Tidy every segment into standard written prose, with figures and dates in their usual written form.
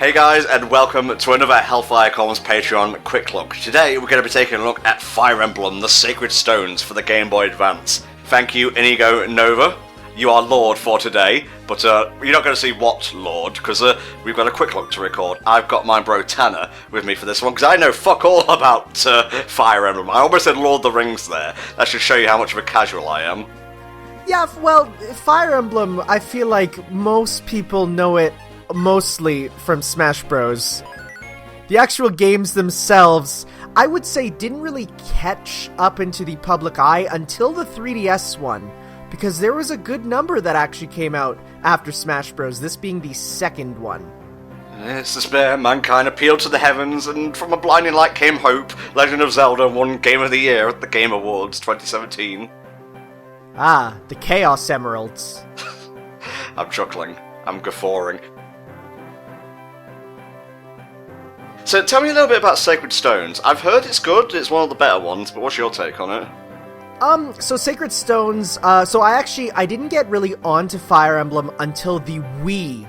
Hey guys, and welcome to another HellfireComms Patreon Quick Look. Today we're going to be taking a look at Fire Emblem, the Sacred Stones for the Game Boy Advance. Thank you, Inigo Nova. You are Lord for today, but you're not going to see what Lord, because we've got a quick look to record. I've got my bro Tanner with me for this one, because I know fuck all about Fire Emblem. I almost said Lord of the Rings there. That should show you how much of a casual I am. Yeah, well, Fire Emblem, I feel like most people know it mostly from Smash Bros. The actual games themselves, I would say, didn't really catch up into the public eye until the 3DS one, because there was a good number that actually came out after Smash Bros, this being the second one. It's despair, mankind appealed to the heavens, and from a blinding light came hope. Legend of Zelda won Game of the Year at the Game Awards 2017. Ah, the Chaos Emeralds. I'm chuckling. I'm guffawing. So tell me a little bit about Sacred Stones. I've heard it's good, it's one of the better ones, but what's your take on it? So Sacred Stones, I didn't get really onto Fire Emblem until the Wii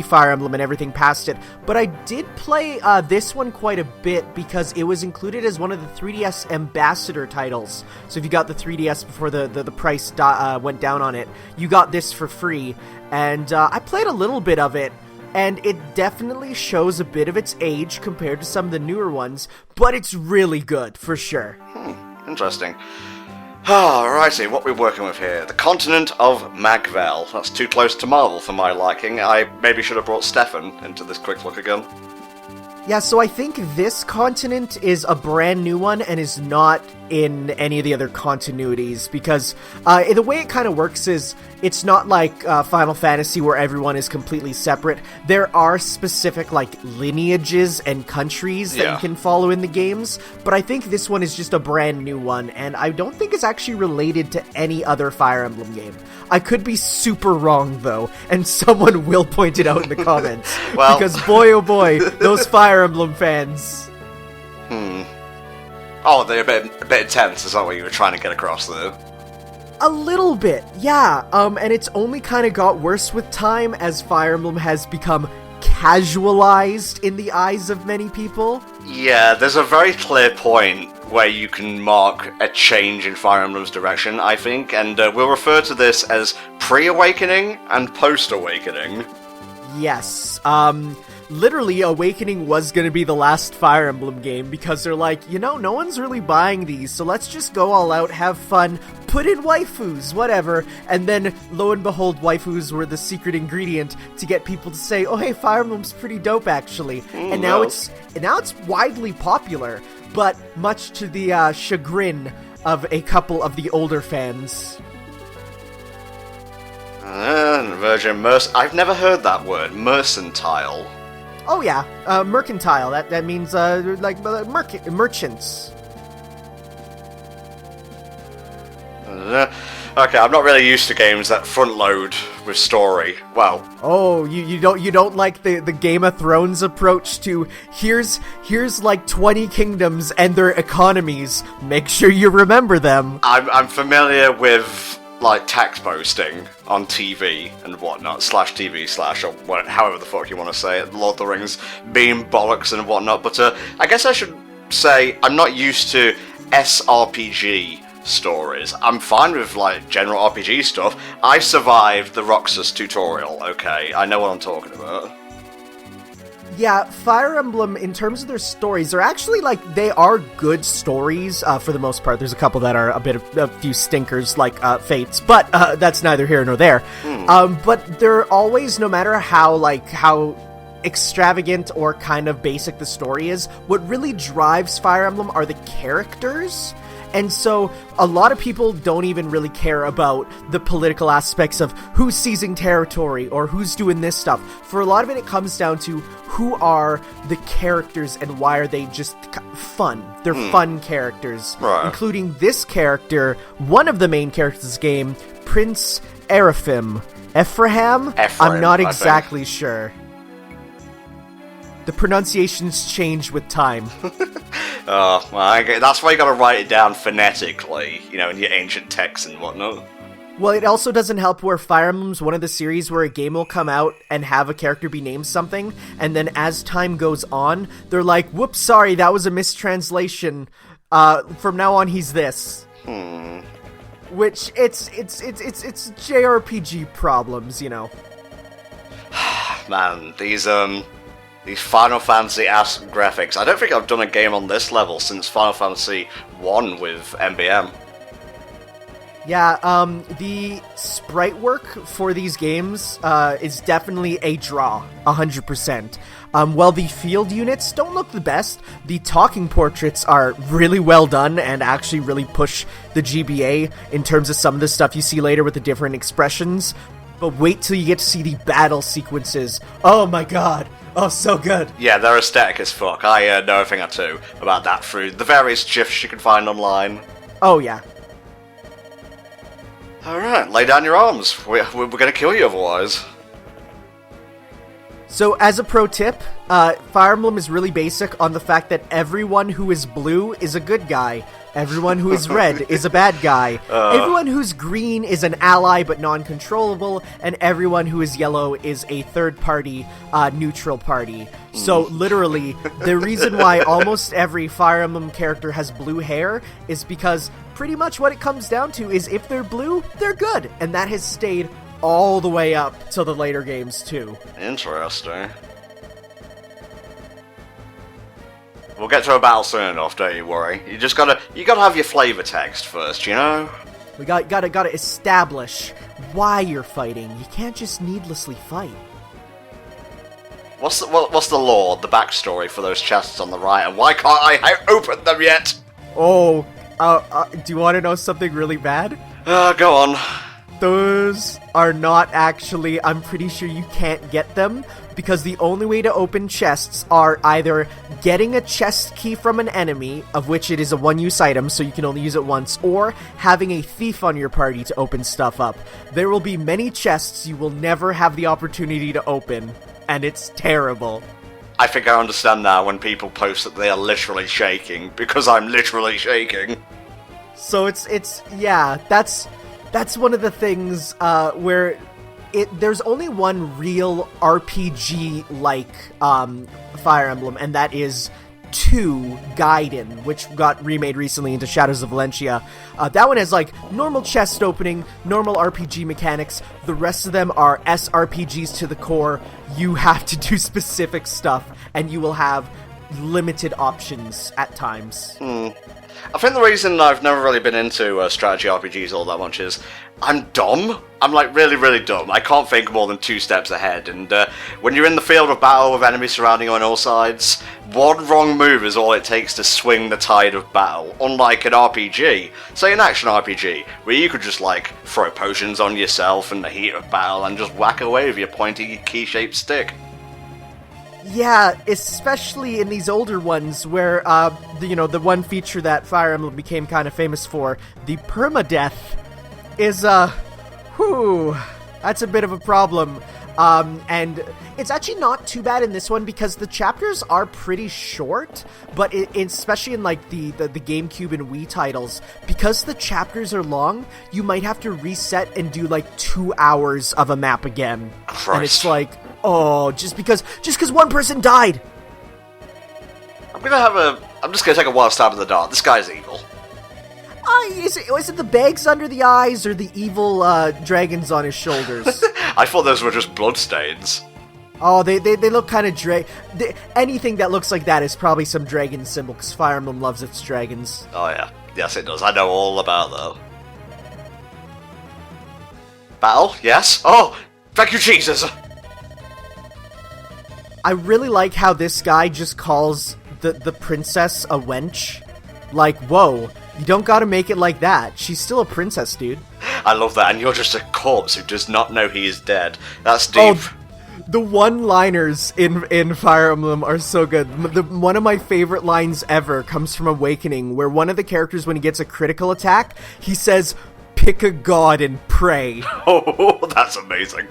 Fire Emblem and everything past it, but I did play this one quite a bit because it was included as one of the 3DS Ambassador titles. So if you got the 3DS before the price went down on it, you got this for free, and I played a little bit of it, and it definitely shows a bit of its age compared to some of the newer ones, but it's really good, for sure. Interesting. Alrighty, what we're working with here. The continent of Magvel. That's too close to Marvel for my liking. I maybe should have brought Stefan into this quick look again. Yeah, so I think this continent is a brand new one and is not in any of the other continuities, because the way it kind of works is it's not like Final Fantasy where everyone is completely separate. There are specific like lineages and countries that you can follow in the games, but I think this one is just a brand new one, and I don't think it's actually related to any other Fire Emblem game. I could be super wrong though, and someone will point it out in the comments. Well, because boy oh boy, those Fire Emblem fans. Oh, they're a bit intense, is that what you were trying to get across, though? A little bit, yeah. And it's only kind of got worse with time as Fire Emblem has become casualized in the eyes of many people. Yeah, there's a very clear point where you can mark a change in Fire Emblem's direction, I think, and we'll refer to this as pre-awakening and post-awakening. Yes, literally, Awakening was going to be the last Fire Emblem game because they're like, no one's really buying these, so let's just go all out, have fun, put in waifus, whatever. And then, lo and behold, waifus were the secret ingredient to get people to say, oh hey, Fire Emblem's pretty dope actually. And now it's widely popular, but much to the chagrin of a couple of the older fans. Virgin I've never heard that word, mercantile. Oh yeah, mercantile. That means merchants. Okay, I'm not really used to games that front load with story. Well. Oh, you don't like the Game of Thrones approach to here's like 20 kingdoms and their economies. Make sure you remember them. I'm familiar with like tax posting on TV and whatnot, /TV/ or what, however the fuck you want to say it, Lord of the Rings being bollocks and whatnot, but I guess I should say I'm not used to SRPG stories. I'm fine with like general RPG stuff. I survived the Roxas tutorial, okay? I know what I'm talking about. Yeah, Fire Emblem, in terms of their stories, they're actually, they are good stories, for the most part. There's a couple that are a few stinkers, like, Fates, but, that's neither here nor there. But they're always, no matter how extravagant or kind of basic the story is, what really drives Fire Emblem are the characters. And so, a lot of people don't even really care about the political aspects of who's seizing territory or who's doing this stuff. For a lot of it, it comes down to who are the characters and why are they just fun. They're fun characters, right. Including this character, one of the main characters of this game, Prince Ephraim. Ephraim? I'm not exactly sure. The pronunciations change with time. Well, that's why you gotta write it down phonetically, in your ancient texts and whatnot. Well, it also doesn't help where Fire Emblem's one of the series where a game will come out and have a character be named something, and then as time goes on, they're like, whoops, sorry, that was a mistranslation. From now on, he's this. Which, it's JRPG problems, you know. Man, these Final Fantasy-ass graphics. I don't think I've done a game on this level since Final Fantasy 1 with MBM. Yeah, the sprite work for these games is definitely a draw, 100%. While the field units don't look the best, the talking portraits are really well done and actually really push the GBA in terms of some of the stuff you see later with the different expressions. But wait till you get to see the battle sequences. Oh my god. Oh, so good. Yeah, they're aesthetic as fuck. I know a thing or two about that through the various GIFs you can find online. Oh, yeah. Alright, lay down your arms. We're gonna kill you otherwise. So, as a pro tip, Fire Emblem is really basic on the fact that everyone who is blue is a good guy. Everyone who is red is a bad guy. Everyone who's green is an ally but non-controllable. And everyone who is yellow is a third-party, neutral party. So, literally, the reason why almost every Fire Emblem character has blue hair is because pretty much what it comes down to is if they're blue, they're good. And that has stayed all the way up to the later games, too. Interesting. We'll get to a battle soon enough, don't you worry. You gotta have your flavor text first, you know? We gotta establish why you're fighting. You can't just needlessly fight. What's the lore, the backstory for those chests on the right, and why can't I open them yet? Oh, do you want to know something really bad? Go on. Those are not actually, I'm pretty sure you can't get them, because the only way to open chests are either getting a chest key from an enemy, of which it is a one-use item, so you can only use it once, or having a thief on your party to open stuff up. There will be many chests you will never have the opportunity to open, and it's terrible. I think I understand now when people post that they are literally shaking, because I'm literally shaking. So yeah, that's one of the things where there's only one real RPG-like Fire Emblem, and that is 2 Gaiden, which got remade recently into Shadows of Valentia. That one has, like, normal chest opening, normal RPG mechanics. The rest of them are SRPGs to the core. You have to do specific stuff, and you will have limited options at times. I think the reason I've never really been into strategy RPGs all that much is I'm dumb. I'm like really, really dumb. I can't think more than 2 steps ahead, and when you're in the field of battle with enemies surrounding you on all sides, one wrong move is all it takes to swing the tide of battle, unlike an RPG, say an action RPG, where you could just like throw potions on yourself in the heat of battle and just whack away with your pointy key-shaped stick. Yeah, especially in these older ones where, the one feature that Fire Emblem became kind of famous for, the permadeath, is, that's a bit of a problem. And it's actually not too bad in this one because the chapters are pretty short, but especially in, like, the GameCube and Wii titles, because the chapters are long, you might have to reset and do, like, 2 hours of a map again. Christ. And it's like, oh, just because one person died. I'm just gonna take a wild stab in the dark. This guy's evil. Is it the bags under the eyes or the evil dragons on his shoulders? I thought those were just bloodstains. Oh, they look kind of anything that looks like that is probably some dragon symbol, because Fire Emblem loves its dragons. Oh yeah, yes it does. I know all about them. Battle? Yes? Oh, thank you Jesus! I really like how this guy just calls the princess a wench. Like, whoa, you don't gotta make it like that. She's still a princess, dude. I love that, and you're just a corpse who does not know he is dead. That's deep. Oh, the one-liners in Fire Emblem are so good. One of my favorite lines ever comes from Awakening, where one of the characters, when he gets a critical attack, he says, "Pick a god and pray." Oh, that's amazing.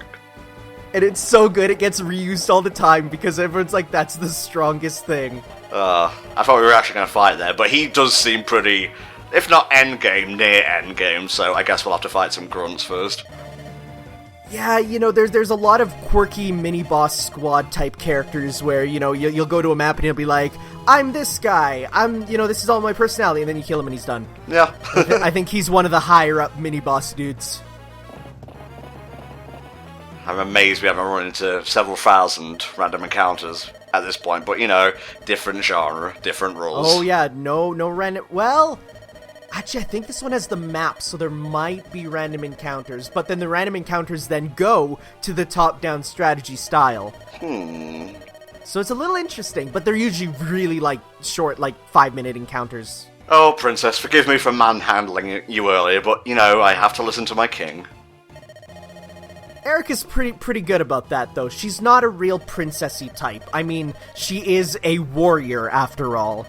And it's so good, it gets reused all the time, because everyone's like, that's the strongest thing. I thought we were actually going to fight there, but he does seem pretty If not endgame, near endgame, so I guess we'll have to fight some grunts first. Yeah, there's a lot of quirky mini-boss squad type characters where, you'll go to a map and he'll be like, I'm this guy, this is all my personality, and then you kill him and he's done. Yeah. I think he's one of the higher-up mini-boss dudes. I'm amazed we haven't run into several thousand random encounters at this point, but, different genre, different rules. Oh, yeah, no random... Well... Actually, I think this one has the map, so there might be random encounters, but then the random encounters then go to the top-down strategy style. So it's a little interesting, but they're usually really, short, 5-minute encounters. Oh, Princess, forgive me for manhandling you earlier, but, I have to listen to my king. Erica's pretty good about that, though. She's not a real princessy type. I mean, she is a warrior, after all.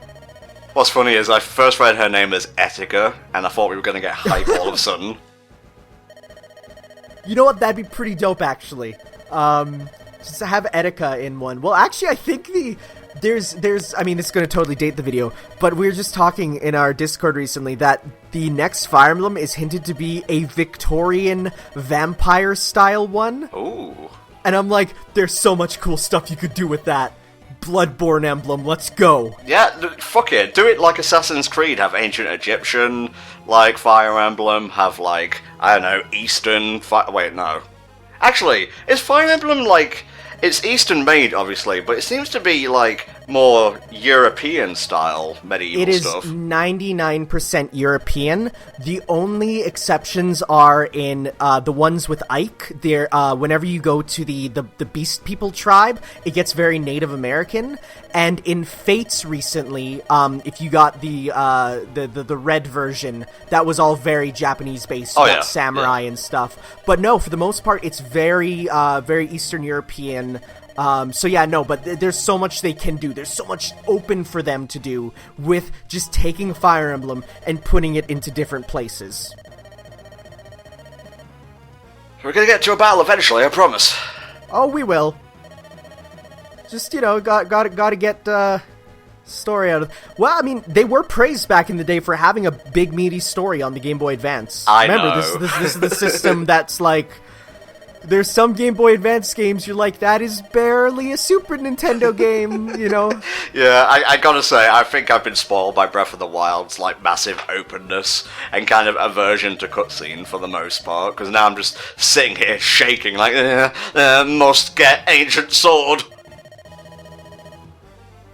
What's funny is I first read her name as Etika, and I thought we were going to get hype all of a sudden. You know what? That'd be pretty dope, actually. Just to have Etika in one. Well, actually, I think there's I mean, it's going to totally date the video, but we were just talking in our Discord recently that the next Fire Emblem is hinted to be a Victorian vampire-style one. Ooh. And I'm like, there's so much cool stuff you could do with that. Bloodborne emblem, let's go. Yeah, fuck it. Do it like Assassin's Creed. Have ancient Egyptian, like Fire Emblem. Have, I don't know, Eastern... Wait, no. Actually, is Fire Emblem, it's Eastern made, obviously, but it seems to be, more European-style medieval stuff. It is 99% European. The only exceptions are in the ones with Ike. There, whenever you go to the Beast People tribe, it gets very Native American. And in Fates recently, if you got the red version, that was all very Japanese-based, samurai and stuff. But no, for the most part, it's very Eastern European. But there's so much they can do. There's so much open for them to do with just taking Fire Emblem and putting it into different places. We're gonna get to a battle eventually, I promise. Oh, we will. Just, gotta get, story out of... Well, I mean, they were praised back in the day for having a big, meaty story on the Game Boy Advance. Remember, this is the system that's, there's some Game Boy Advance games you're like, that is barely a Super Nintendo game, Yeah, I gotta say, I think I've been spoiled by Breath of the Wild's, massive openness and kind of aversion to cutscene for the most part, because now I'm just sitting here shaking must get ancient sword.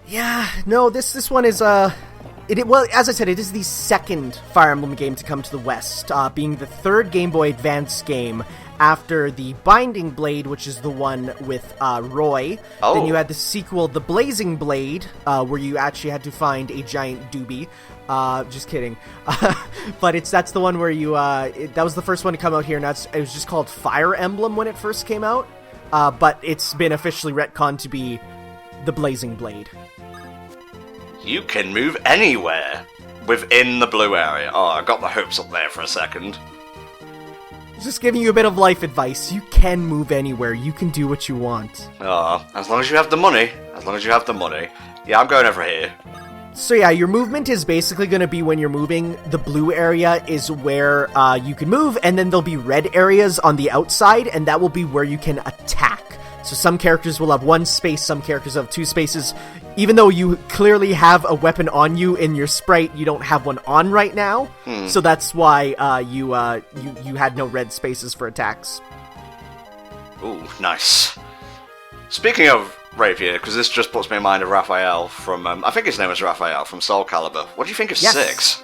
Yeah, no, this one is, well, as I said, it is the second Fire Emblem game to come to the West, being the third Game Boy Advance game after the Binding Blade, which is the one with Roy. Oh. Then you had the sequel, The Blazing Blade, where you actually had to find a giant doobie. Just kidding. But that's the one where you, that was the first one to come out here, and it was just called Fire Emblem when it first came out. But it's been officially retconned to be The Blazing Blade. You can move anywhere within the blue area. Oh, I got my hopes up there for a second. Just giving you a bit of life advice. You can move anywhere. You can do what you want. Oh, as long as you have the money. As long as you have the money. Yeah, I'm going over here. So yeah, your movement is basically going to be when you're moving. The blue area is where you can move, and then there'll be red areas on the outside, and that will be where you can attack. So some characters will have one space, some characters have two spaces. Even though you clearly have a weapon on you in your sprite, you don't have one on right now. So that's why you had no red spaces for attacks. Ooh, nice. Speaking of Rapier, because this just puts me in mind of Raphael from, I think his name is Raphael from Soul Calibur. What do you think of 6?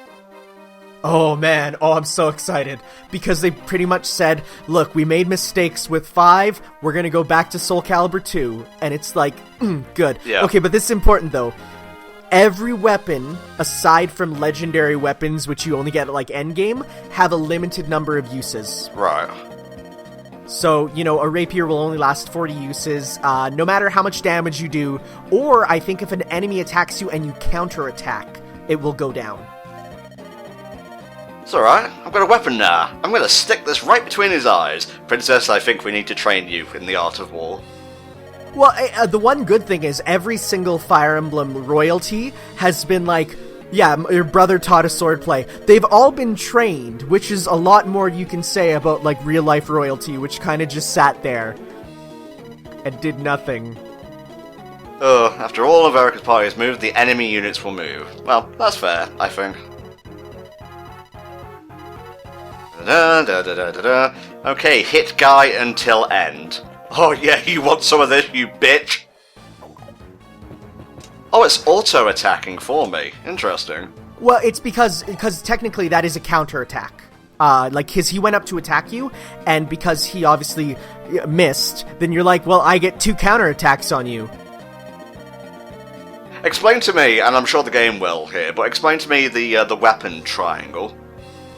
Oh man, I'm so excited. Because they pretty much said, look, we made mistakes with 5, we're gonna go back to Soul Calibur 2. And it's like, good. Yeah. Okay, but this is important though. Every weapon, aside from legendary weapons, which you only get at endgame, have a limited number of uses. Right. So, a rapier will only last 40 uses, no matter how much damage you do, or I think if an enemy attacks you and you counterattack, it will go down. It's alright, I've got a weapon now. I'm gonna stick this right between his eyes. Princess, I think we need to train you in the art of war. Well, the one good thing is every single Fire Emblem royalty has been Yeah, your brother taught us swordplay. They've all been trained, which is a lot more you can say about, like, real-life royalty, which kind of just sat there and did nothing. After all of Erica's parties move, the enemy units will move. Well, that's fair, I think. Okay, hit guy until end. Oh yeah, you want some of this, you bitch? Oh, it's auto-attacking for me. Interesting. Well, it's because technically that is a counterattack. Like, he went up to attack you, and because he obviously missed, then you're like, well, I get 2 counterattacks on you. Explain to me, and I'm sure the game will here, but explain to me the weapon triangle.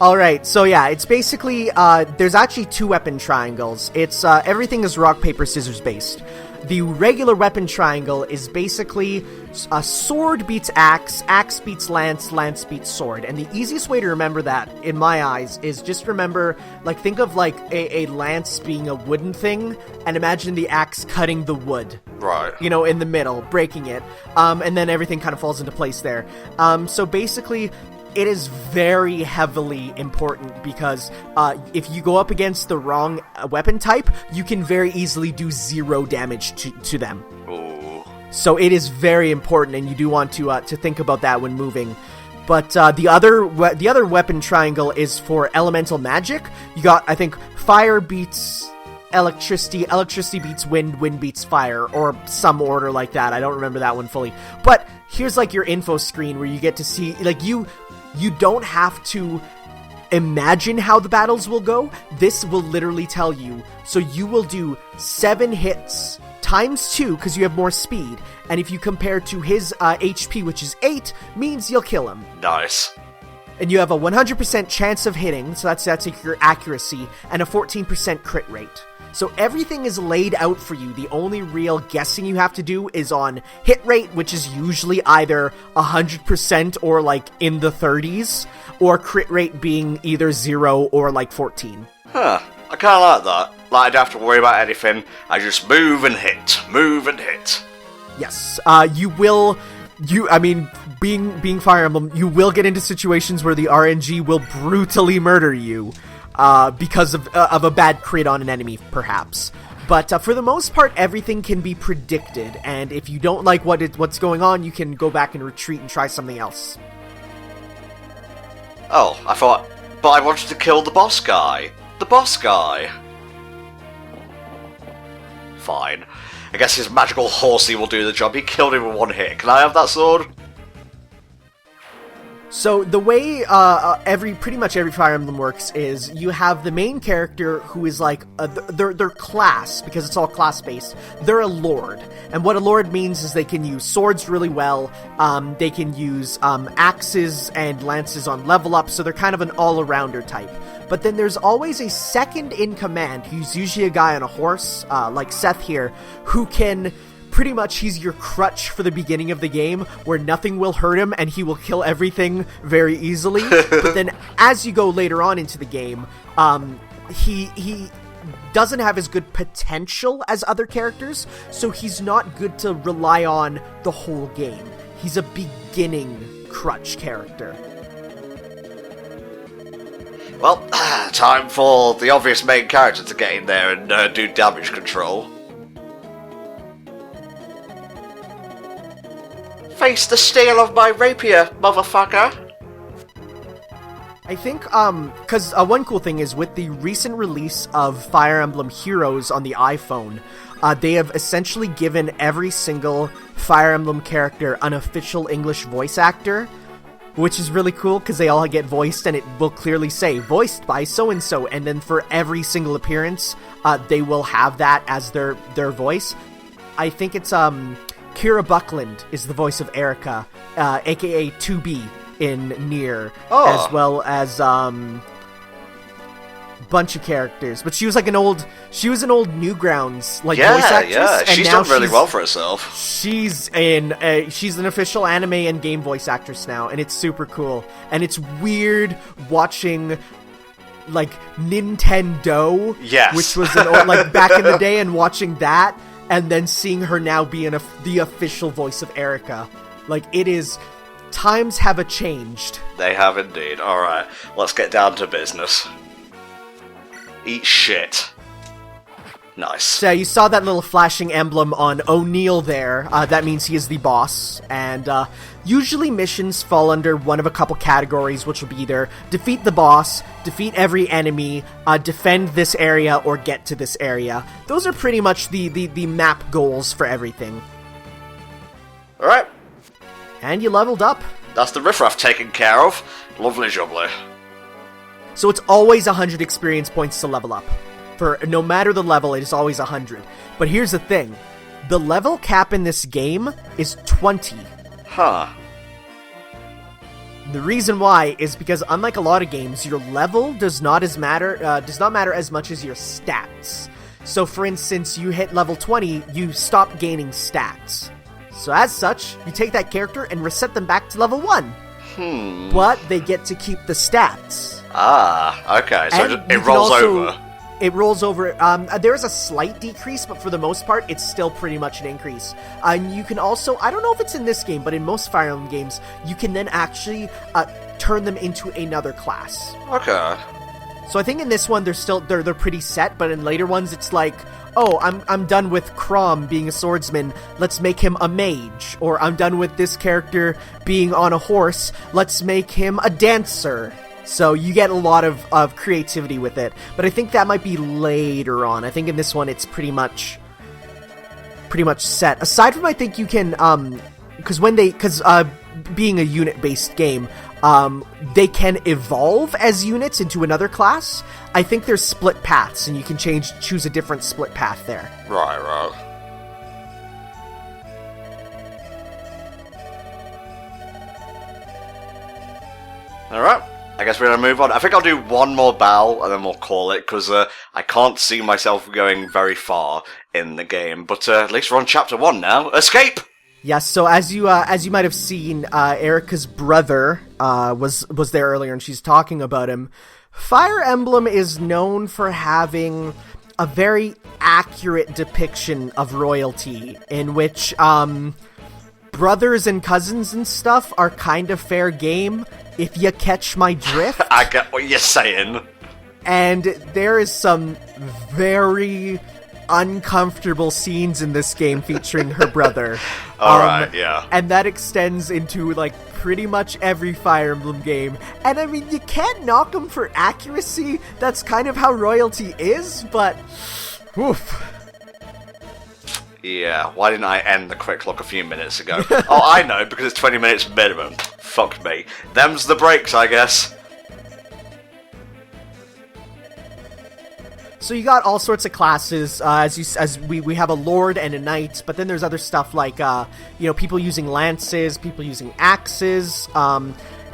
Alright, so yeah, it's basically, there's actually 2 weapon triangles. It's, everything is rock, paper, scissors based. The regular weapon triangle is basically a sword beats axe, axe beats lance, lance beats sword. And the easiest way to remember that, in my eyes, is just remember, like, think of, like, a lance being a wooden thing, and imagine the axe cutting the wood. Right. You know, in the middle, breaking it. And then everything kind of falls into place there. So basically, it is very heavily important because if you go up against the wrong weapon type, you can very easily do 0 damage to them. Ooh. So it is very important, and you do want to think about that when moving. But the other weapon triangle is for elemental magic. You got, I think, fire beats electricity, electricity beats wind, wind beats fire, or some order like that. I don't remember that one fully. But here's, like, your info screen where you get to see, like, you don't have to imagine how the battles will go. This will literally tell you. So you will do 7 hits times 2 because you have more speed. And if you compare to his HP, which is 8, means you'll kill him. Nice. And you have a 100% chance of hitting, so that's like your accuracy, and a 14% crit rate. So everything is laid out for you. The only real guessing you have to do is on hit rate, which is usually either 100% or like in the 30s, or crit rate being either 0 or like 14. Huh. I kinda like that. Like, I don't have to worry about anything. I just move and hit. Move and hit. Yes. Being Fire Emblem, you will get into situations where the RNG will brutally murder you. Because of a bad crit on an enemy, perhaps. But for the most part, everything can be predicted, and if you don't like what's going on, you can go back and retreat and try something else. Oh, but I wanted to kill the boss guy. The boss guy. Fine. I guess his magical horsey will do the job. He killed him with 1 hit. Can I have that sword? So the way pretty much every Fire Emblem works is you have the main character who is like their class, because it's all class based. They're a lord, and what a lord means is they can use swords really well. They can use axes and lances on level up, so they're kind of an all-arounder type. But then there's always a second in command, who's usually a guy on a horse, like Seth here, who can... Pretty much, he's your crutch for the beginning of the game, where nothing will hurt him and he will kill everything very easily. But then, as you go later on into the game, he doesn't have as good potential as other characters, so he's not good to rely on the whole game. He's a beginning crutch character. Well, time for the obvious main character to get in there and do damage control. Face the steel of my rapier, motherfucker! I think, because one cool thing is, with the recent release of Fire Emblem Heroes on the iPhone, they have essentially given every single Fire Emblem character an official English voice actor, which is really cool, because they all get voiced, and it will clearly say, voiced by so-and-so, and then for every single appearance, they will have that as their voice. I think it's, Kira Buckland is the voice of Erica, aka 2B in Nier, as well as bunch of characters. But she was like an old Newgrounds voice actress. Yeah, she's done really well for herself. She's an official anime and game voice actress now, and it's super cool. And it's weird watching like Nintendo, which was like back in the day, and watching that. And then seeing her now be the official voice of Erica. Like, it is times have changed. They have indeed. Alright, let's get down to business. Eat shit. Nice. So you saw that little flashing emblem on O'Neill there. That means he is the boss. And usually missions fall under one of a couple categories, which will be either defeat the boss, defeat every enemy, defend this area, or get to this area. Those are pretty much the map goals for everything. Alright. And you leveled up. That's the riffraff taken care of. Lovely jubbly. So it's always 100 experience points to level up. For no matter the level, it is always 100. But here's the thing. The level cap in this game is 20. Huh. The reason why is because unlike a lot of games, your level does not matter as much as your stats. So for instance, you hit level 20, you stop gaining stats. So as such, you take that character and reset them back to level 1. But they get to keep the stats. Ah, okay. So And it rolls over. It rolls over. There is a slight decrease, but for the most part, it's still pretty much an increase. And you can also, I don't know if it's in this game, but in most Fire Emblem games, you can then actually turn them into another class. Okay. So I think in this one, they're pretty set, but in later ones, it's like, oh, I'm done with Chrom being a swordsman, let's make him a mage. Or I'm done with this character being on a horse, let's make him a dancer. So you get a lot of creativity with it. But I think that might be later on. I think in this one it's pretty much set. Aside from, I think you can because being a unit-based game, they can evolve as units into another class. I think there's split paths, and you can choose a different split path there. Right. Alright. I guess we're going to move on. I think I'll do one more battle, and then we'll call it, because I can't see myself going very far in the game. But at least we're on Chapter 1 now. Escape! Yes, so as you might have seen, Erica's brother was there earlier, and she's talking about him. Fire Emblem is known for having a very accurate depiction of royalty, in which brothers and cousins and stuff are kind of fair game, if you catch my drift. I get what you're saying. And there is some very uncomfortable scenes in this game featuring her brother. Alright, yeah. And that extends into, like, pretty much every Fire Emblem game. And I mean, you can't knock them for accuracy. That's kind of how royalty is, but oof. Yeah, why didn't I end the quick look a few minutes ago? Oh, I know, because it's 20 minutes minimum. Fuck me. Them's the breaks, I guess. So you got all sorts of classes, as we have a lord and a knight, but then there's other stuff like, people using lances, people using axes.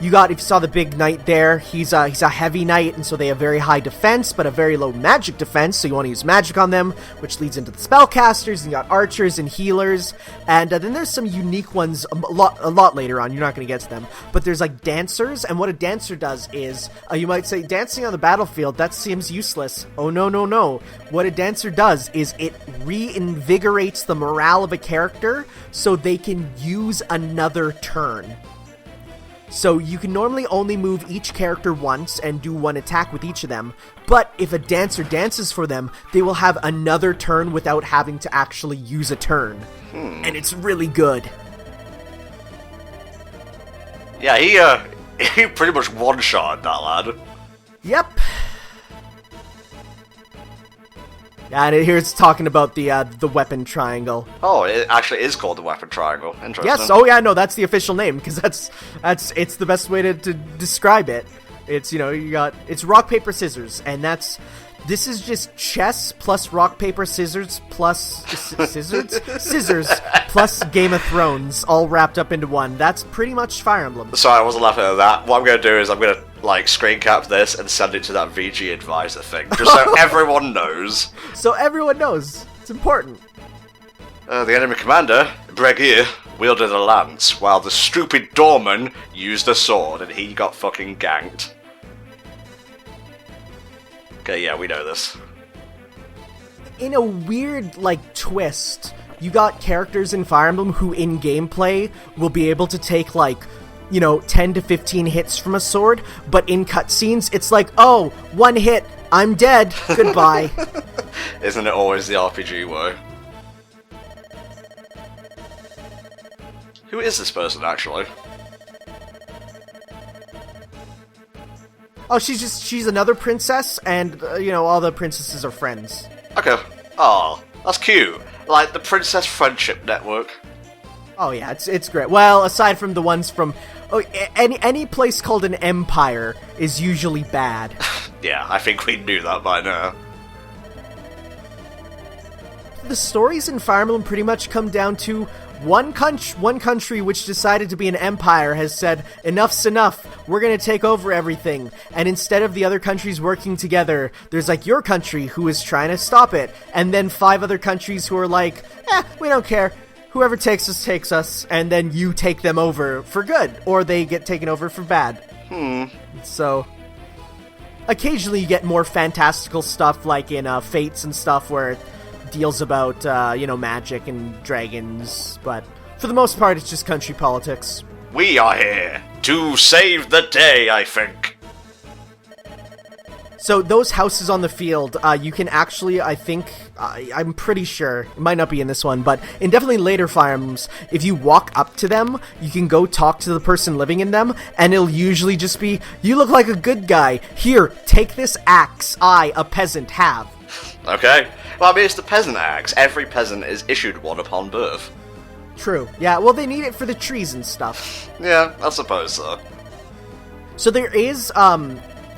You got, if you saw the big knight there, he's a heavy knight, and so they have very high defense, but a very low magic defense, so you want to use magic on them, which leads into the spellcasters, and you got archers and healers, and then there's some unique ones a lot later on, you're not going to get to them, but there's like dancers, and what a dancer does is, you might say, dancing on the battlefield, that seems useless. Oh no. What a dancer does is it reinvigorates the morale of a character, so they can use another turn. So you can normally only move each character once and do one attack with each of them, but if a dancer dances for them, they will have another turn without having to actually use a turn. And it's really good. Yeah, he pretty much one-shotted that lad. Yep. Yeah, and here it's talking about the weapon triangle. Oh, it actually is called the weapon triangle. Interesting. Yes, oh yeah, no, that's the official name, because it's the best way to describe it. It's, it's rock, paper, scissors, and this is just chess plus rock, paper, scissors plus scissors plus Game of Thrones, all wrapped up into one. That's pretty much Fire Emblem. Sorry, I wasn't laughing at that. What I'm going to do is I'm going to, screen cap this and send it to that VG advisor thing, just so everyone knows. So everyone knows. It's important. The enemy commander, Bregeer, wielded a lance, while the stupid doorman used a sword, and he got fucking ganked. Okay, yeah, we know this. In a weird, twist, you got characters in Fire Emblem who in gameplay will be able to take, 10 to 15 hits from a sword, but in cutscenes, it's like, oh, 1 hit, I'm dead, goodbye. Isn't it always the RPG way? Who is this person, actually? Oh, she's another princess, and, all the princesses are friends. Okay. Oh, that's cute. Like the Princess Friendship Network. Oh yeah, it's great. Well, aside from the ones from... any place called an empire is usually bad. Yeah, I think we knew that by now. The stories in Fire Emblem pretty much come down to one country which decided to be an empire has said, enough's enough, we're gonna take over everything. And instead of the other countries working together, there's like your country who is trying to stop it, and then 5 other countries who are like, we don't care. Whoever takes us, and then you take them over for good, or they get taken over for bad. So, occasionally you get more fantastical stuff, like in Fates and stuff, where it deals about, magic and dragons, but for the most part, it's just country politics. We are here to save the day, I think. So those houses on the field, you can actually, I think, I'm pretty sure, it might not be in this one, but in definitely later Fire Emblems, if you walk up to them, you can go talk to the person living in them, and it'll usually just be, you look like a good guy, here, take this axe I, a peasant, have. Okay. Well, I mean, it's the peasant axe. Every peasant is issued one upon birth. True. Yeah, well, they need it for the trees and stuff. Yeah, I suppose so. So there is,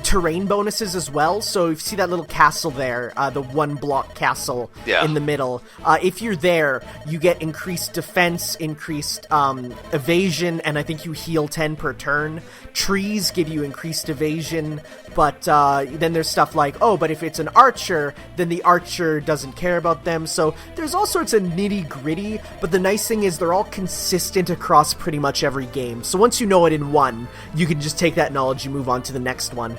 terrain bonuses as well, so if you see that little castle there, the 1-block castle in the middle, if you're there, you get increased defense, increased evasion, and I think you heal 10 per turn. Trees give you increased evasion, but then there's stuff like, but if it's an archer, then the archer doesn't care about them, so there's all sorts of nitty-gritty, but the nice thing is they're all consistent across pretty much every game, so once you know it in one, you can just take that knowledge and move on to the next one.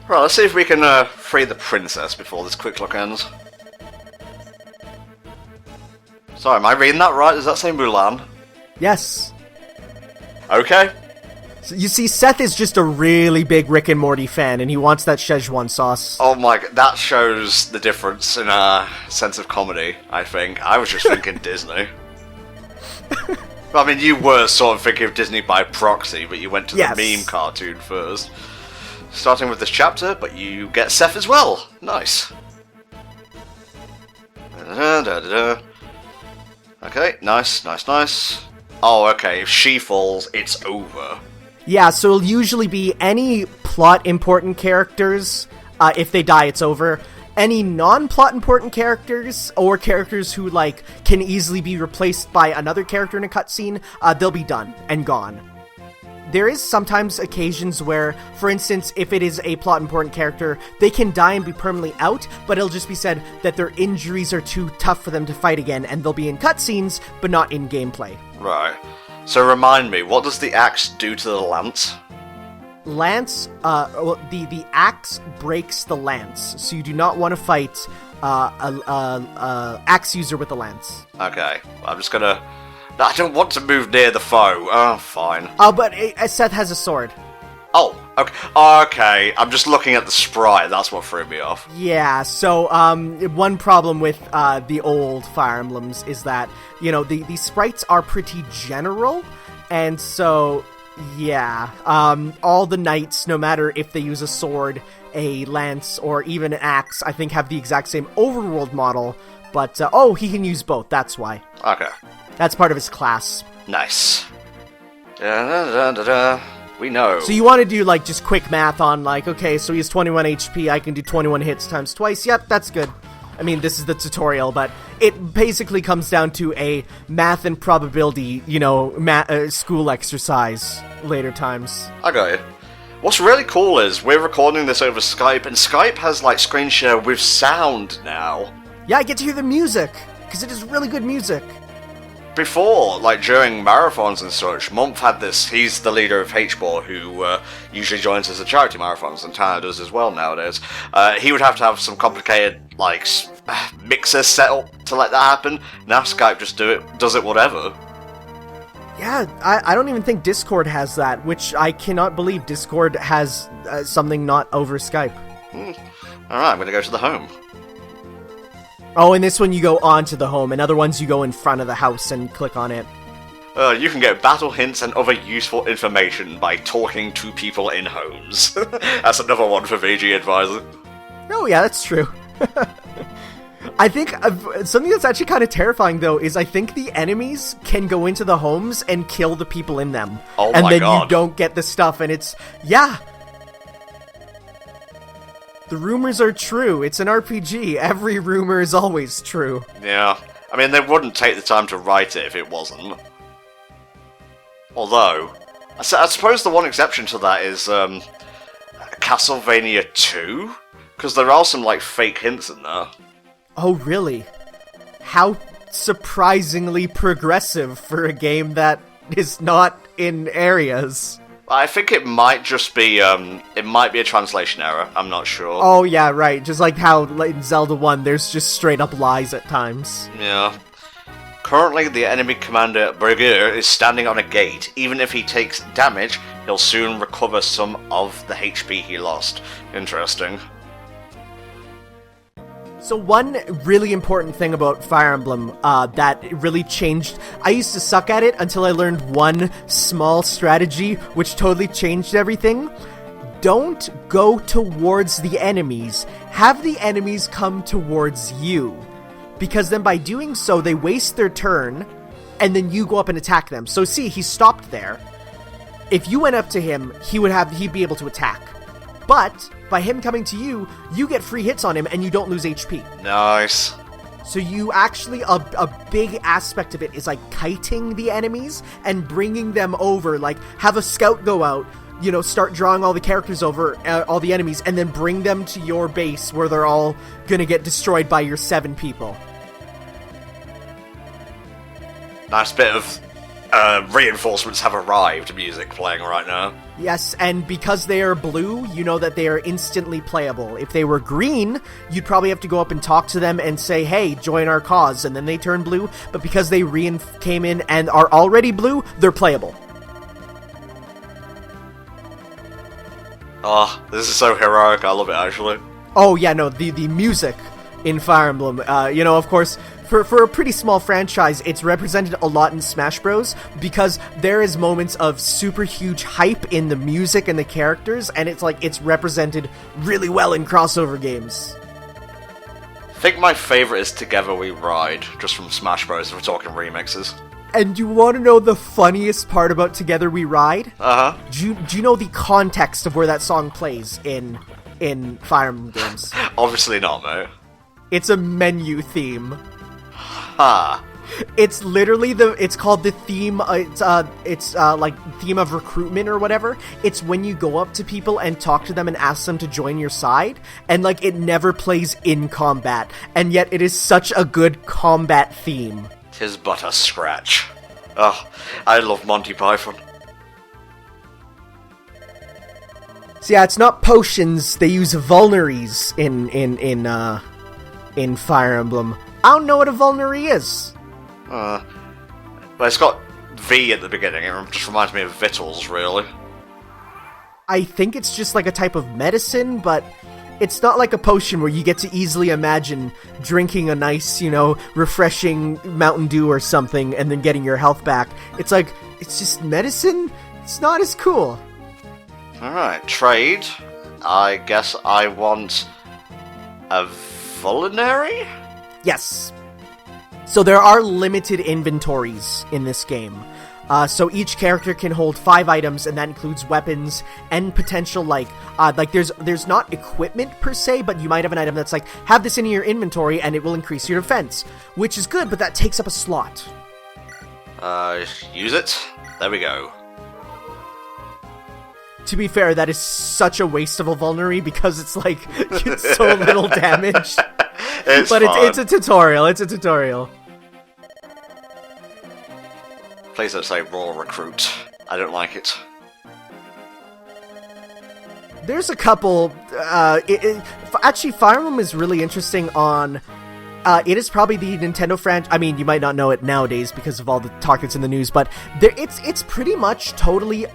Right, let's see if we can free the princess before this quick look ends. Sorry, am I reading that right? Does that say Mulan? Yes. Okay. So you see, Seth is just a really big Rick and Morty fan, and he wants that Szechuan sauce. Oh my god, that shows the difference in sense of comedy, I think. I was just thinking Disney. I mean, you were sort of thinking of Disney by proxy, but you went to the meme cartoon first. Starting with this chapter, but you get Seth as well. Nice. Okay, nice. Oh, okay, if she falls, it's over. Yeah, so it'll usually be any plot important characters. If they die, it's over. Any non-plot important characters, or characters who, can easily be replaced by another character in a cutscene, they'll be done and gone. There is sometimes occasions where, for instance, if it is a plot important character, they can die and be permanently out, but it'll just be said that their injuries are too tough for them to fight again, and they'll be in cutscenes, but not in gameplay. Right. So remind me, what does the axe do to the lance? Lance, the axe breaks the lance, so you do not want to fight a axe user with a lance. Okay, I'm just gonna... I don't want to move near the foe. Oh, fine. But Seth has a sword. Oh, okay. Okay, I'm just looking at the sprite. That's what threw me off. Yeah, so, one problem with, the old Fire Emblems is that, the sprites are pretty general, and so, yeah, all the knights, no matter if they use a sword, a lance, or even an axe, I think have the exact same overworld model, but, he can use both, that's why. Okay. That's part of his class. Nice. We know. So you want to do, just quick math on, okay, so he has 21 HP, I can do 21 hits times twice. Yep, that's good. I mean, this is the tutorial, but it basically comes down to a math and probability, school exercise later times. I got you. What's really cool is we're recording this over Skype, and Skype has, screen share with sound now. Yeah, I get to hear the music, because it is really good music. Before, during marathons and such, Mumph had this, he's the leader of HBOR, who usually joins us at charity marathons, and Tanner does as well nowadays. He would have to have some complicated, mixer set up to let that happen. Now Skype just does it whatever. Yeah, I don't even think Discord has that, which I cannot believe Discord has something not over Skype. Alright, I'm gonna go to the home. Oh, in this one you go onto the home, in other ones you go in front of the house and click on it. You can get battle hints and other useful information by talking to people in homes. That's another one for VG Advisor. Oh yeah, that's true. I think something that's actually kind of terrifying, though, is I think the enemies can go into the homes and kill the people in them. Oh and my then God. You don't get the stuff, and it's... Yeah! The rumors are true. It's an RPG. Every rumor is always true. Yeah. I mean, they wouldn't take the time to write it if it wasn't. Although, I suppose the one exception to that is Castlevania 2? Because there are some, like, fake hints in there. Oh, really? How surprisingly progressive for a game that is not in areas. I think it might just be, it might be a translation error. I'm not sure. Oh, yeah, right. Just like how in Zelda 1, there's just straight up lies at times. Yeah. Currently, the enemy commander, Brigir, is standing on a gate. Even if he takes damage, he'll soon recover some of the HP he lost. Interesting. So one really important thing about Fire Emblem that really changed... I used to suck at it until I learned one small strategy, which totally changed everything. Don't go towards the enemies. Have the enemies come towards you. Because then by doing so, they waste their turn, and then you go up and attack them. So see, he stopped there. If you went up to him, he'd be able to attack. But by him coming to you, you get free hits on him and you don't lose HP. Nice. So you actually, a big aspect of it is like kiting the enemies and bringing them over. Like have a scout go out, start drawing all the characters over, all the enemies, and then bring them to your base where they're all gonna get destroyed by your 7 people. Nice bit of reinforcements have arrived music playing right now. Yes, and because they are blue, you know that they are instantly playable. If they were green, you'd probably have to go up and talk to them and say, hey, join our cause, and then they turn blue. But because they came in and are already blue, they're playable. Oh, this is so heroic. I love it, actually. Oh, yeah, no, the music in Fire Emblem, of course... For a pretty small franchise, it's represented a lot in Smash Bros. Because there is moments of super huge hype in the music and the characters, and it's represented really well in crossover games. I think my favorite is Together We Ride, just from Smash Bros. If we're talking remixes. And you want to know the funniest part about Together We Ride? Uh-huh. Do you know the context of where that song plays in Fire Emblem games? Obviously not, mate. It's a menu theme. Ah. It's literally it's called the theme, it's like theme of recruitment or whatever. It's when you go up to people and talk to them and ask them to join your side, and like it never plays in combat, and yet it is such a good combat theme. 'Tis but a scratch. Oh, I love Monty Python. So yeah, it's not potions, they use vulneries in Fire Emblem. I don't know what a vulnerary is. But it's got V at the beginning. It just reminds me of Vittles, really. I think it's just like a type of medicine, but it's not like a potion where you get to easily imagine drinking a nice, refreshing Mountain Dew or something and then getting your health back. It's like, it's just medicine? It's not as cool. Alright, trade. I guess I want a vulnerary? Yes. So there are limited inventories in this game. So each character can hold 5 items, and that includes weapons and potential, there's not equipment per se, but you might have an item that's like, have this in your inventory and it will increase your defense, which is good, but that takes up a slot. Use it. There we go. To be fair, that is such a waste of a vulnerary because it's like, it's so little damage. It's a tutorial. It's a tutorial. Please don't say raw recruit. I don't like it. There's a couple. Actually, Fire Emblem is really interesting on it is probably the Nintendo franchise. I mean, you might not know it nowadays because of all the talk that's in the news, but it's pretty much totally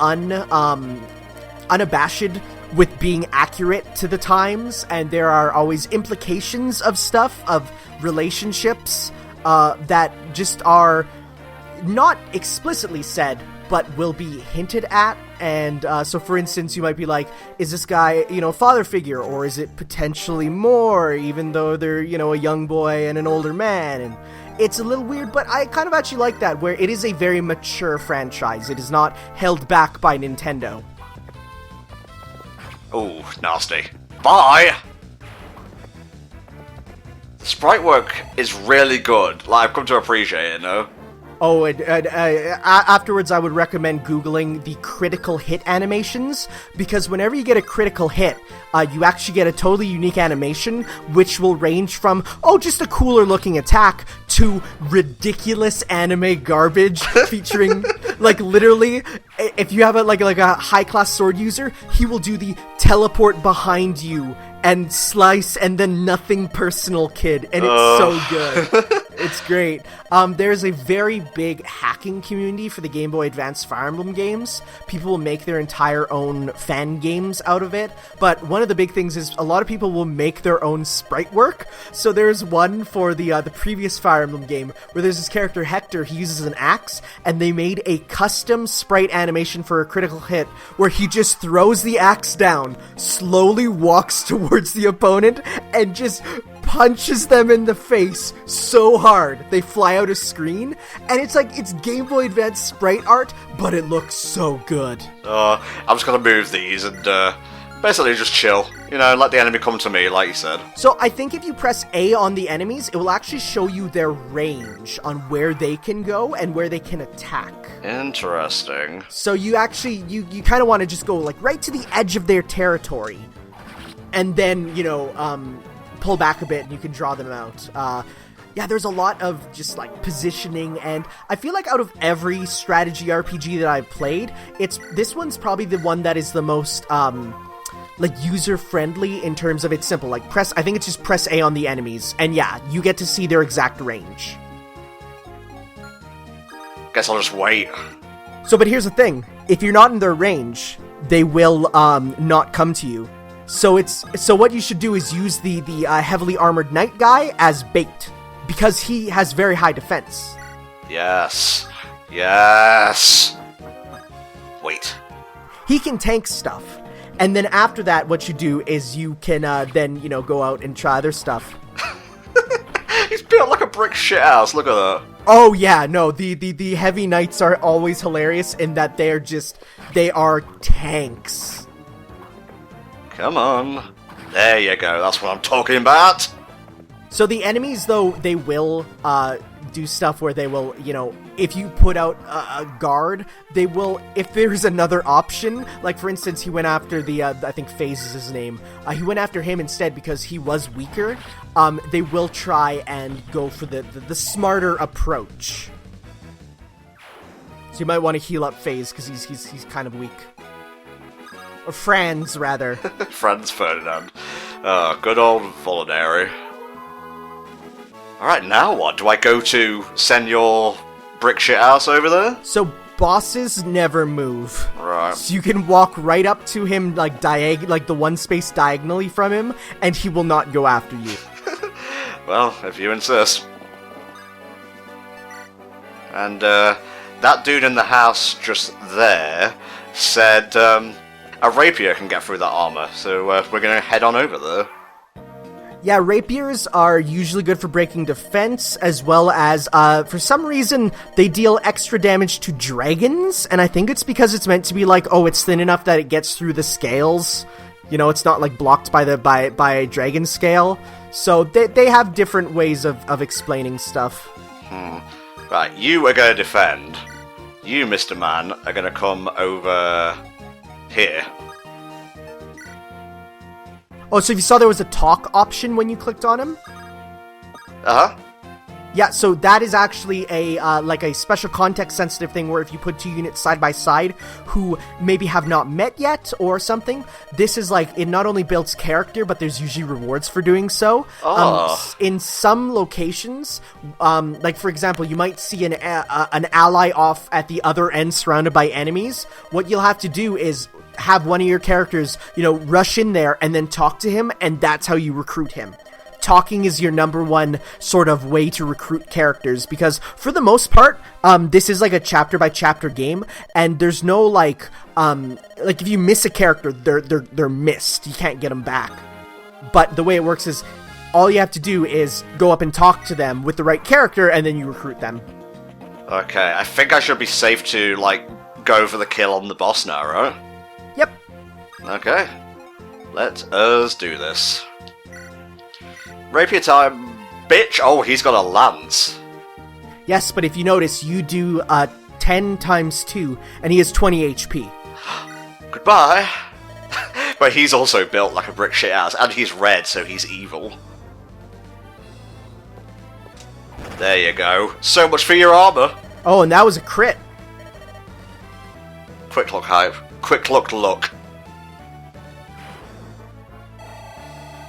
unabashed with being accurate to the times, and there are always implications of stuff, of relationships, that just are not explicitly said, but will be hinted at. And so for instance, you might be like, is this guy, a father figure, or is it potentially more, even though they're, a young boy and an older man? And it's a little weird, but I kind of actually like that, where it is a very mature franchise. It is not held back by Nintendo. Oh, nasty. Bye! The sprite work is really good. Like, I've come to appreciate it, no? Oh, and afterwards I would recommend Googling the critical hit animations, because whenever you get a critical hit, you actually get a totally unique animation, which will range from, just a cooler looking attack, to ridiculous anime garbage, featuring, literally, if you have a high-class sword user, he will do the teleport behind you and slice and then nothing personal kid, and it's so good. It's great. There's a very big hacking community for the Game Boy Advance Fire Emblem games. People will make their entire own fan games out of it, but one of the big things is a lot of people will make their own sprite work. So there's one for the previous Fire Emblem game where there's this character Hector. He uses an axe, and they made a custom sprite animation for a critical hit where he just throws the axe down, slowly walks towards the opponent, and just punches them in the face so hard they fly out of screen, and it's Game Boy Advance sprite art, but it looks so good. I'm just gonna move these and basically just chill, let the enemy come to me, like you said. So I think if you press A on the enemies, it will actually show you their range on where they can go and where they can attack. Interesting. So you actually, you kind of want to just go right to the edge of their territory, and then, pull back a bit and you can draw them out. There's a lot of just positioning, and I feel like out of every strategy RPG that I've played, this one's probably the one that is the most user friendly in terms of it's simple. I think it's just press A on the enemies, and you get to see their exact range. Guess I'll just wait. So, but here's the thing: if you're not in their range, they will not come to you. So what you should do is use the heavily armored knight guy as bait, because he has very high defense. Yes. Wait. He can tank stuff, and then after that, what you do is you can then go out and try other stuff. He's built like a brick shithouse. Look at that. Oh yeah, no, the heavy knights are always hilarious in that they are tanks. Come on. There you go, that's what I'm talking about. So the enemies, though, they will do stuff where they will, if you put out a guard, they will, if there's another option, for instance, he went after the, I think FaZe is his name, he went after him instead because he was weaker. They will try and go for the smarter approach. So you might want to heal up FaZe because he's kind of weak. Or Franz, rather. Franz Ferdinand. Good old Volinary. Alright, now what? Do I go to send your brick shit house over there? So bosses never move. Right. So you can walk right up to him, the one space diagonally from him, and he will not go after you. Well, if you insist. And, that dude in the house just there said, a rapier can get through that armor, so we're gonna head on over there. Yeah, rapiers are usually good for breaking defense, as well as, for some reason, they deal extra damage to dragons, and I think it's because it's meant to be it's thin enough that it gets through the scales. It's not, blocked by a dragon scale. So they have different ways of explaining stuff. Right, you are gonna defend. You, Mr. Man, are gonna come over here. Oh, so you saw there was a talk option when you clicked on him? Uh-huh. Yeah, so that is actually a like a special context-sensitive thing where if you put two units side by side who maybe have not met yet or something, this is like, it not only builds character, but there's usually rewards for doing so. In some locations, like for example, you might see an ally off at the other end surrounded by enemies. What you'll have to do is have one of your characters, rush in there and then talk to him, and that's how you recruit him. Talking is your number one sort of way to recruit characters, because for the most part, this is like a chapter by chapter game, and there's no like if you miss a character, they're missed. You can't get them back. But the way it works is all you have to do is go up and talk to them with the right character, and then you recruit them. Okay, I think I should be safe to like go for the kill on the boss now, right? Yep. Okay, let us do this. Rapier time, bitch! Oh, he's got a lance. Yes, but if you notice, you do 10 times 2, and he has 20 HP. Goodbye! But he's also built like a brick shit ass, and he's red, so he's evil. There you go. So much for your armor! Oh, and that was a crit. Quick look hype. Quick look.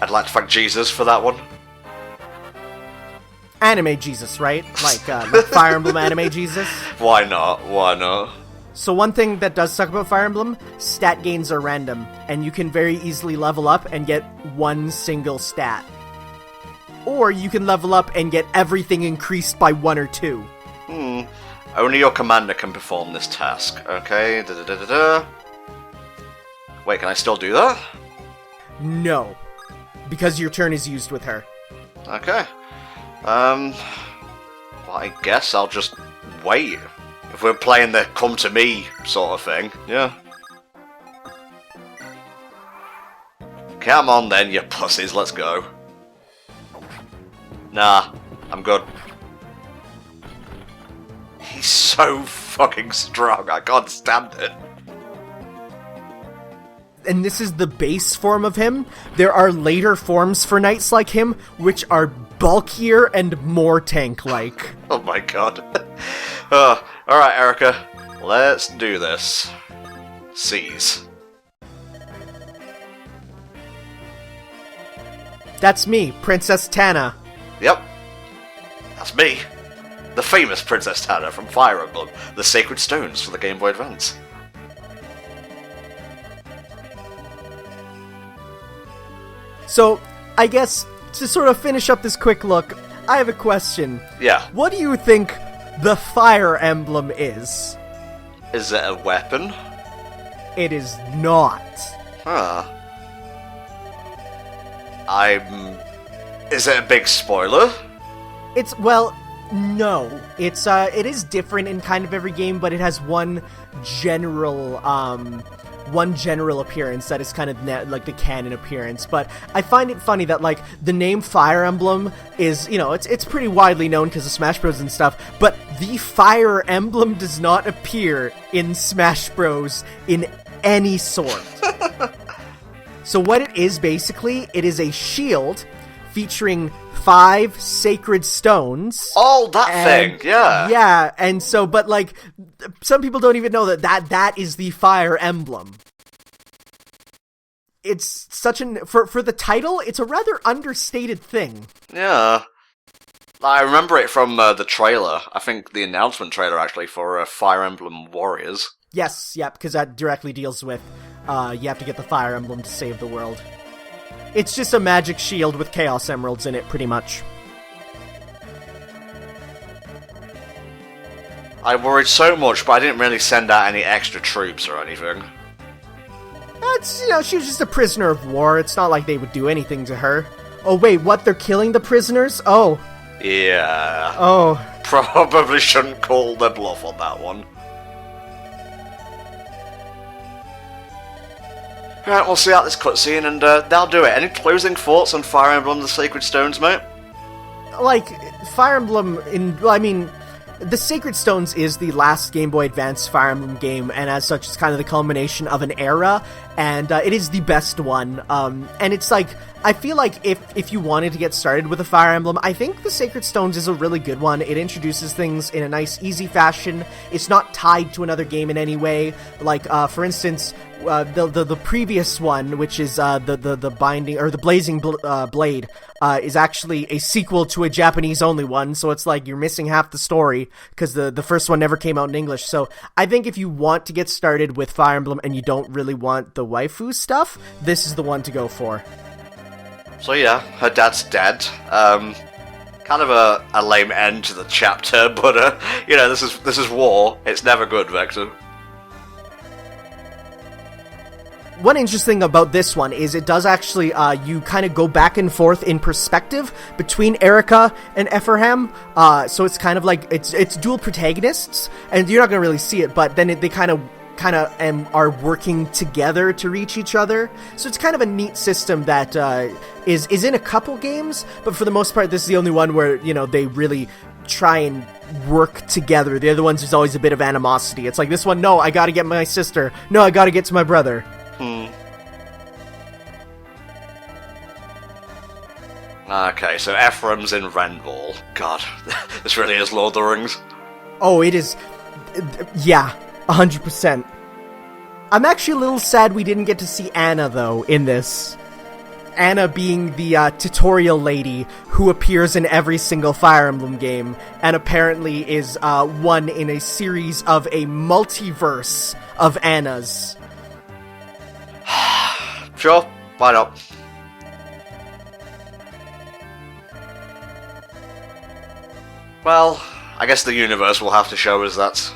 I'd like to thank Jesus for that one. Anime Jesus, right? Like Fire Emblem anime Jesus? Why not? So one thing that does suck about Fire Emblem, stat gains are random, and you can very easily level up and get one single stat. Or you can level up and get everything increased by 1 or 2. Only your commander can perform this task. Okay, Wait, can I still do that? No. Because your turn is used with her. Okay. Well, I guess I'll just wait. If we're playing the come to me sort of thing, yeah. Come on then, you pussies, let's go. Nah, I'm good. He's so fucking strong, I can't stand it. And this is the base form of him. There are later forms for knights like him, which are bulkier and more tank-like. Oh my god. Alright, Erica. Let's do this. Seize. That's me, Princess Tana. Yep. That's me. The famous Princess Tana from Fire Emblem, the Sacred Stones for the Game Boy Advance. So, I guess, to sort of finish up this quick look, I have a question. Yeah. What do you think the Fire Emblem is? Is it a weapon? It is not. Huh. Is it a big spoiler? Well, no. It is different in kind of every game, but it has one general appearance that is kind of like the canon appearance. But I find it funny that like the name Fire Emblem is, it's pretty widely known because of Smash Bros and stuff, but the Fire Emblem does not appear in Smash Bros in any sort. So what it is basically, it is a shield featuring 5 sacred stones. Oh, that thing, yeah. Yeah, and so, but like, some people don't even know that is the Fire Emblem. It's such for the title, it's a rather understated thing. Yeah. I remember it from the trailer. I think the announcement trailer, actually, for Fire Emblem Warriors. Yes, yeah, because that directly deals with, you have to get the Fire Emblem to save the world. It's just a magic shield with Chaos Emeralds in it, pretty much. I worried so much, but I didn't really send out any extra troops or anything. It's, she was just a prisoner of war. It's not like they would do anything to her. Oh, wait, what? They're killing the prisoners? Oh. Yeah. Oh. Probably shouldn't call their bluff on that one. Right, we'll see out this cutscene, and that'll do it. Any closing thoughts on Fire Emblem the Sacred Stones, mate? Like, Fire Emblem, the Sacred Stones is the last Game Boy Advance Fire Emblem game, and as such, it's kind of the culmination of an era, and it is the best one. And it's like, I feel like if you wanted to get started with a Fire Emblem, I think the Sacred Stones is a really good one. It introduces things in a nice, easy fashion. It's not tied to another game in any way. Like, for instance, the previous one, which is the Binding, or the Blazing Blade, is actually a sequel to a Japanese-only one, so it's like you're missing half the story, because the first one never came out in English. So I think if you want to get started with Fire Emblem and you don't really want the waifu stuff, this is the one to go for. So yeah, her dad's dead. Kind of a lame end to the chapter, but you know, this is war. It's never good, Vector. One interesting thing about this one is it does actually, you kind of go back and forth in perspective between Erica and Ephraim, so it's kind of like, it's dual protagonists, and you're not going to really see it, but then they kind of are working together to reach each other, so it's kind of a neat system that is in a couple games, but for the most part, this is the only one where, you know, they really try and work together. The other ones, there's always a bit of animosity. It's like, this one, no, I gotta get my sister, no, I gotta get to my brother. Okay, so Ephraim's in Renville. God, this really is Lord of the Rings. Oh, it is. Yeah, 100%. I'm actually a little sad we didn't get to see Anna, though, in this. Anna being the tutorial lady who appears in every single Fire Emblem game, and apparently is one in a series of a multiverse of Annas. Sure, why not? Well, I guess the universe will have to show us that.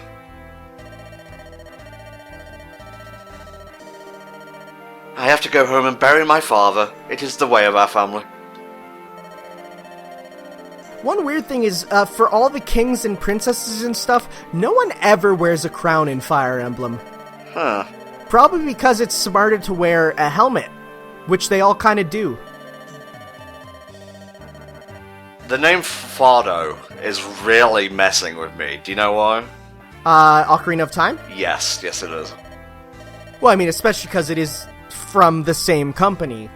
I have to go home and bury my father. It is the way of our family. One weird thing is, for all the kings and princesses and stuff, no one ever wears a crown in Fire Emblem. Huh. Probably because it's smarter to wear a helmet, which they all kind of do. The name Fardo is really messing with me. Do you know why? Ocarina of Time? Yes, it is. Well, I mean, especially because it is from the same company.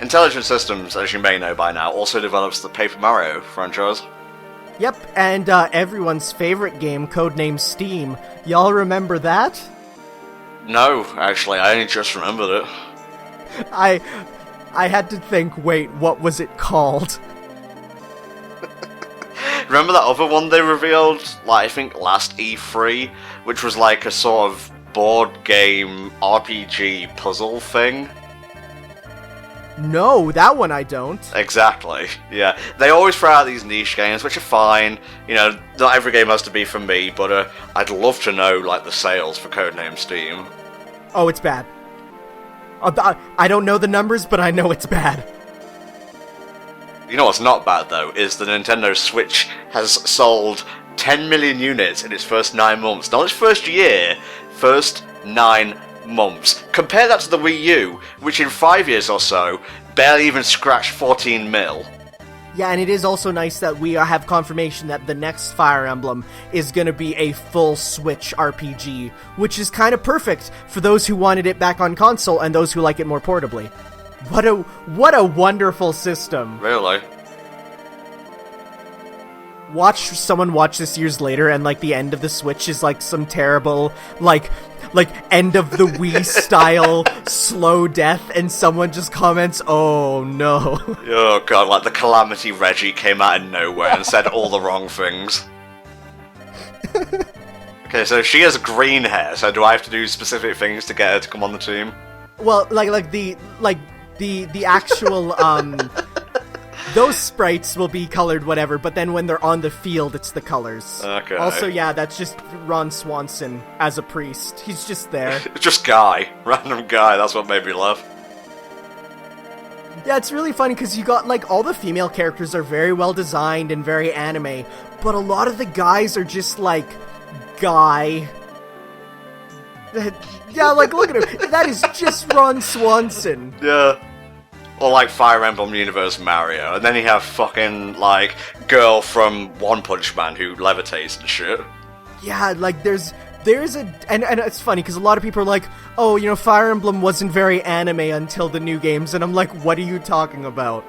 Intelligent Systems, as you may know by now, also develops the Paper Mario franchise. Yep, and everyone's favorite game, codenamed Steam. Y'all remember that? No, actually, I only just remembered it. I had to think, wait, what was it called? Remember that other one they revealed, like, I think last E3, which was like a sort of board game RPG puzzle thing? No, that one I don't. Exactly, yeah. They always throw out these niche games, which are fine. You know, not every game has to be for me, but I'd love to know, like, the sales for Codename Steam. Oh, it's bad. I don't know the numbers, but I know it's bad. You know what's not bad, though, is the Nintendo Switch has sold 10 million units in its first 9 months. Not its first year, first 9 months. Compare that to the Wii U, which in 5 years or so, barely even scratched 14 mil. Yeah, and it is also nice that we have confirmation that the next Fire Emblem is going to be a full Switch RPG, which is kind of perfect for those who wanted it back on console and those who like it more portably. What a wonderful system. Really? Someone watch this years later and, like, the end of the Switch is, like, some terrible, like end of the Wii style slow death, and someone just comments, "Oh no." Oh god, like the Calamity Reggie came out of nowhere and said all the wrong things. Okay, so she has green hair, so do I have to do specific things to get her to come on the team? Well, the actual those sprites will be colored whatever, but then when they're on the field, it's the colors. Okay. Also, yeah, that's just Ron Swanson as a priest. He's just there. Just guy. Random guy, that's what made me laugh. Yeah, it's really funny because you got, like, all the female characters are very well designed and very anime, but a lot of the guys are just, like, guy. Yeah, like, look at him. That is just Ron Swanson. Yeah. Or like Fire Emblem Universe Mario, and then you have fucking, like, girl from One Punch Man who levitates and shit. Yeah, like, there's there's and it's funny because a lot of people are like, oh, you know, Fire Emblem wasn't very anime until the new games, and I'm like, what are you talking about?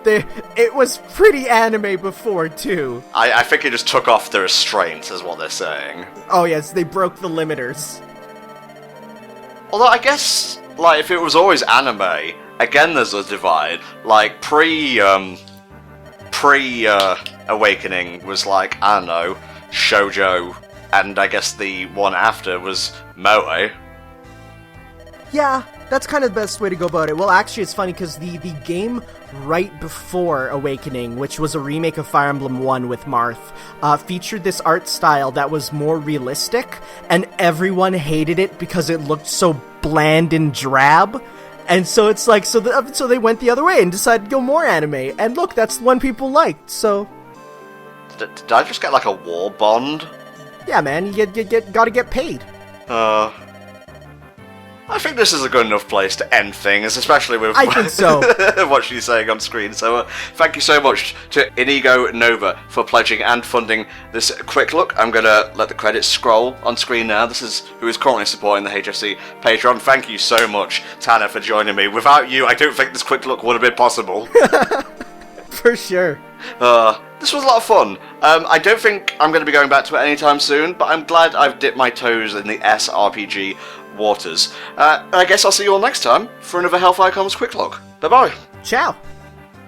It was pretty anime before, too. I think it just took off the restraints, is what they're saying. Oh, yes, they broke the limiters. Although, I guess, like, if it was always anime, again, there's a divide. Like, pre-Awakening was, like, I don't know, shoujo, and I guess the one after was moe. Yeah, that's kind of the best way to go about it. Well, actually, it's funny because the game right before Awakening, which was a remake of Fire Emblem 1 with Marth, featured this art style that was more realistic, and everyone hated it because it looked so bland and drab. And so it's like, so they went the other way and decided to go more anime. And look, that's the one people liked, so... Did I just get, like, a war bond? Yeah, man, you gotta get paid. I think this is a good enough place to end things, especially with I think so. what she's saying on screen. So thank you so much to Inigo Nova for pledging and funding this quick look. I'm going to let the credits scroll on screen now. This is who is currently supporting the HFC Patreon. Thank you so much, Tanner, for joining me. Without you, I don't think this quick look would have been possible. For sure. This was a lot of fun. I don't think I'm going to be going back to it anytime soon, but I'm glad I've dipped my toes in the SRPG waters. I guess I'll see you all next time for another HellfireComms Quick Look. Bye-bye. Ciao.